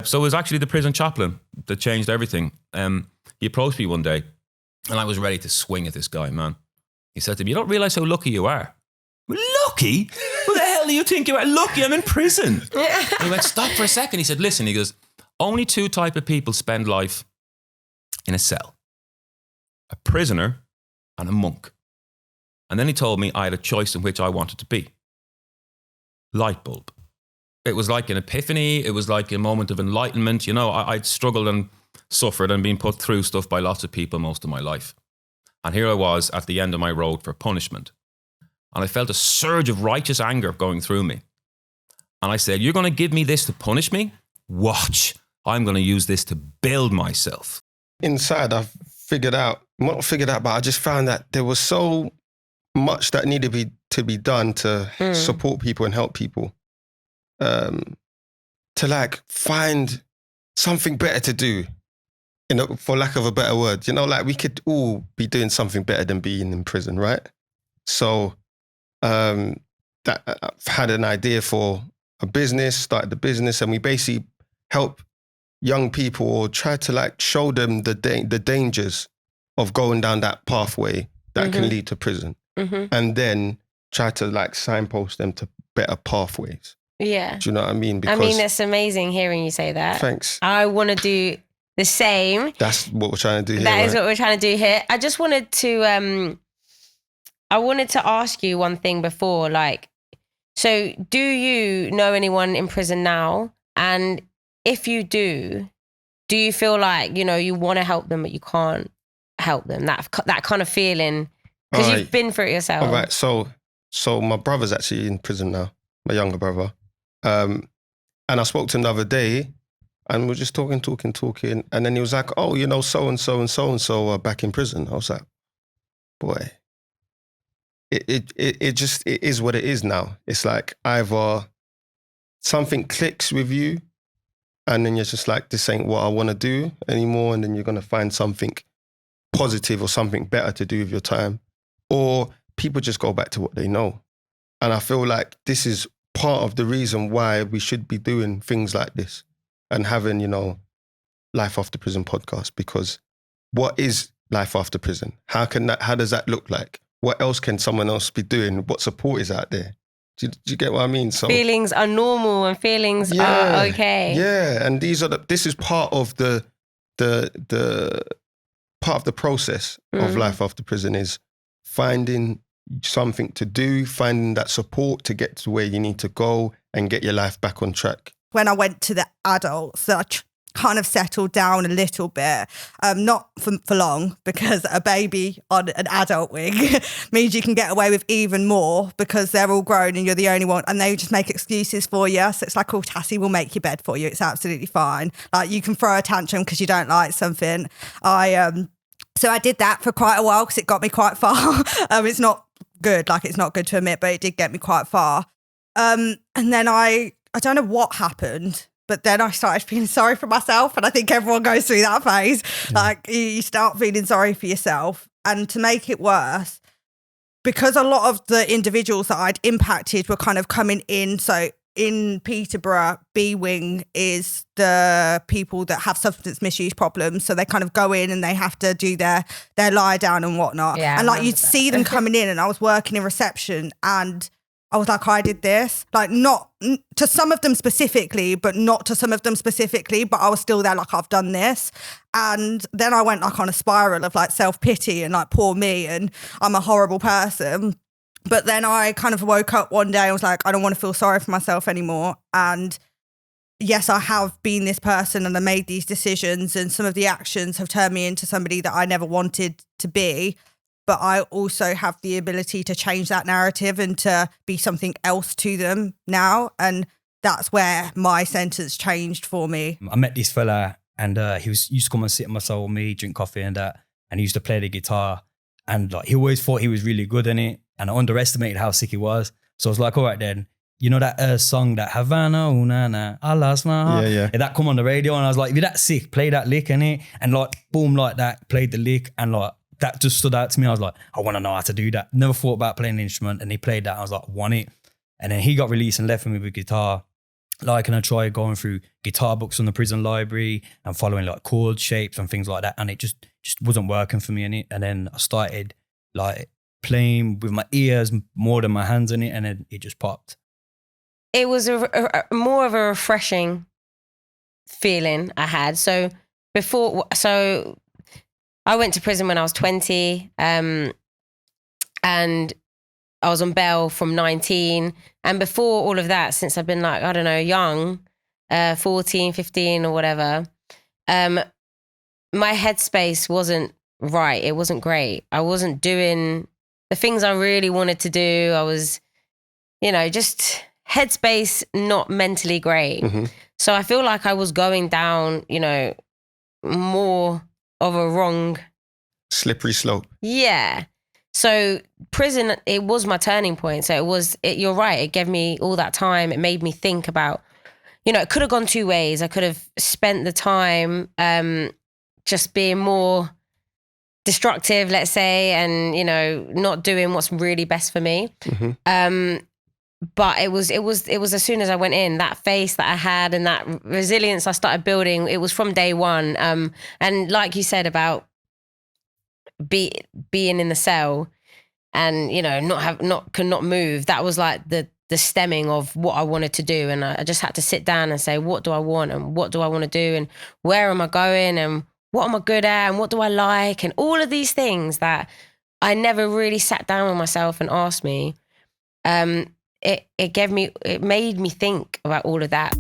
So it was actually the prison chaplain that changed everything. He approached me one day and I was ready to swing at this guy, man. He said to me, "You don't realise how lucky you are." Lucky? Who the hell do you think you are? Lucky, I'm in prison. And he went, "Stop for a second." He said, "Listen," he goes, "only two type of people spend life in a cell. A prisoner and a monk." And then he told me I had a choice in which I wanted to be. Light bulb. It was like an epiphany. It was like a moment of enlightenment. You know, I'd struggled and suffered and been put through stuff by lots of people most of my life. And here I was at the end of my road for punishment. And I felt a surge of righteous anger going through me. And I said, "You're going to give me this to punish me? Watch. I'm going to use this to build myself." Inside, I but I just found that there was so much that needed to be done to support people and help people. To like find something better to do, for lack of a better word. You know, like we could all be doing something better than being in prison, right? So that I've had an idea for a business, started the business, and we basically help young people or try to like show them the dangers of going down that pathway that can lead to prison, and then try to like signpost them to better pathways. Yeah. Do you know what I mean? I mean, it's amazing hearing you say that. Thanks. I want to do the same. That's what we're trying to do here. That is what we're trying to do here. I just wanted to, I wanted to ask you one thing before, like, so do you know anyone in prison now? And if you do you feel like, you know, you want to help them, but you can't help them? That kind of feeling, because you've been through it yourself. All right. So my brother's actually in prison now, my younger brother. And I spoke to him the other day and we're just talking. And then he was like, "Oh, you know, so-and-so and so-and-so are back in prison." I was like, boy, it is what it is now. It's like either something clicks with you and then you're just like, this ain't what I want to do anymore. And then you're going to find something positive or something better to do with your time. Or people just go back to what they know. And I feel like this is part of the reason why we should be doing things like this and having, you know, Life After Prison podcast, because what is life after prison? How does that look like? What else can someone else be doing? What support is out there? Do you get what I mean? So feelings are normal and feelings are okay. Yeah, and this is part of the process of Life After Prison, is finding something to do, finding that support to get to where you need to go and get your life back on track. When I went to the adults, I kind of settled down a little bit, not for long, because a baby on an adult wing means you can get away with even more because they're all grown and you're the only one, and they just make excuses for you. So it's like, "Oh, Tassie will make your bed for you. It's absolutely fine." Like, you can throw a tantrum because you don't like something. So I did that for quite a while because it got me quite far. It's not good, like it's not good to admit, but it did get me quite far. And then I don't know what happened, but then I started feeling sorry for myself. And I think everyone goes through that phase. Like, you start feeling sorry for yourself. And to make it worse, because a lot of the individuals that I'd impacted were kind of coming in. So in Peterborough, B Wing is the people that have substance misuse problems. So they kind of go in and they have to do their lie down and whatnot. Yeah, and like, you'd see them coming in, and I was working in reception and I was like, I did this. Like, not to some of them specifically, but not to some of them specifically, but I was still there like, I've done this. And then I went like on a spiral of like self-pity and like, poor me and I'm a horrible person. But then I kind of woke up one day, I was like, I don't want to feel sorry for myself anymore. And yes, I have been this person and I made these decisions, and some of the actions have turned me into somebody that I never wanted to be. But I also have the ability to change that narrative and to be something else to them now. And that's where my sentence changed for me. I met this fella and he used to come and sit in my cell with me, drink coffee and that. And he used to play the guitar. And like, he always thought he was really good in it. And I underestimated how sick he was. So I was like, all right then, you know that song, that Havana, Una, na, I lost my heart. Yeah. That come on the radio. And I was like, if you're that sick, play that lick, innit? And like, boom, like that, played the lick. And like, that just stood out to me. I was like, I want to know how to do that. Never thought about playing an instrument. And he played that. I was like, want it. And then he got released and left me with guitar. Like, and I tried going through guitar books from the prison library and following like chord shapes and things like that. And it just wasn't working for me in it. And then I started like playing with my ears more than my hands in it. And then it just popped. It was a more of a refreshing feeling I had. So I went to prison when I was 20, and I was on bail from 19. And before all of that, since I've been like, I don't know, young, 14, 15 or whatever, my headspace wasn't right. It wasn't great. I wasn't doing the things I really wanted to do. I was, just headspace, not mentally great. Mm-hmm. So I feel like I was going down, more of a wrong... Slippery slope. Yeah. So prison, it was my turning point. So you're right. It gave me all that time. It made me think about, it could have gone two ways. I could have spent the time just being more destructive, let's say, and, not doing what's really best for me. Mm-hmm. But it was as soon as I went in, that face that I had and that resilience I started building, it was from day one. And like you said about being in the cell and, not move, that was like the stemming of what I wanted to do. And I just had to sit down and say, what do I want and what do I want to do and where am I going and what am I good at and what do I like and all of these things that I never really sat down with myself and asked me. It made me think about all of that.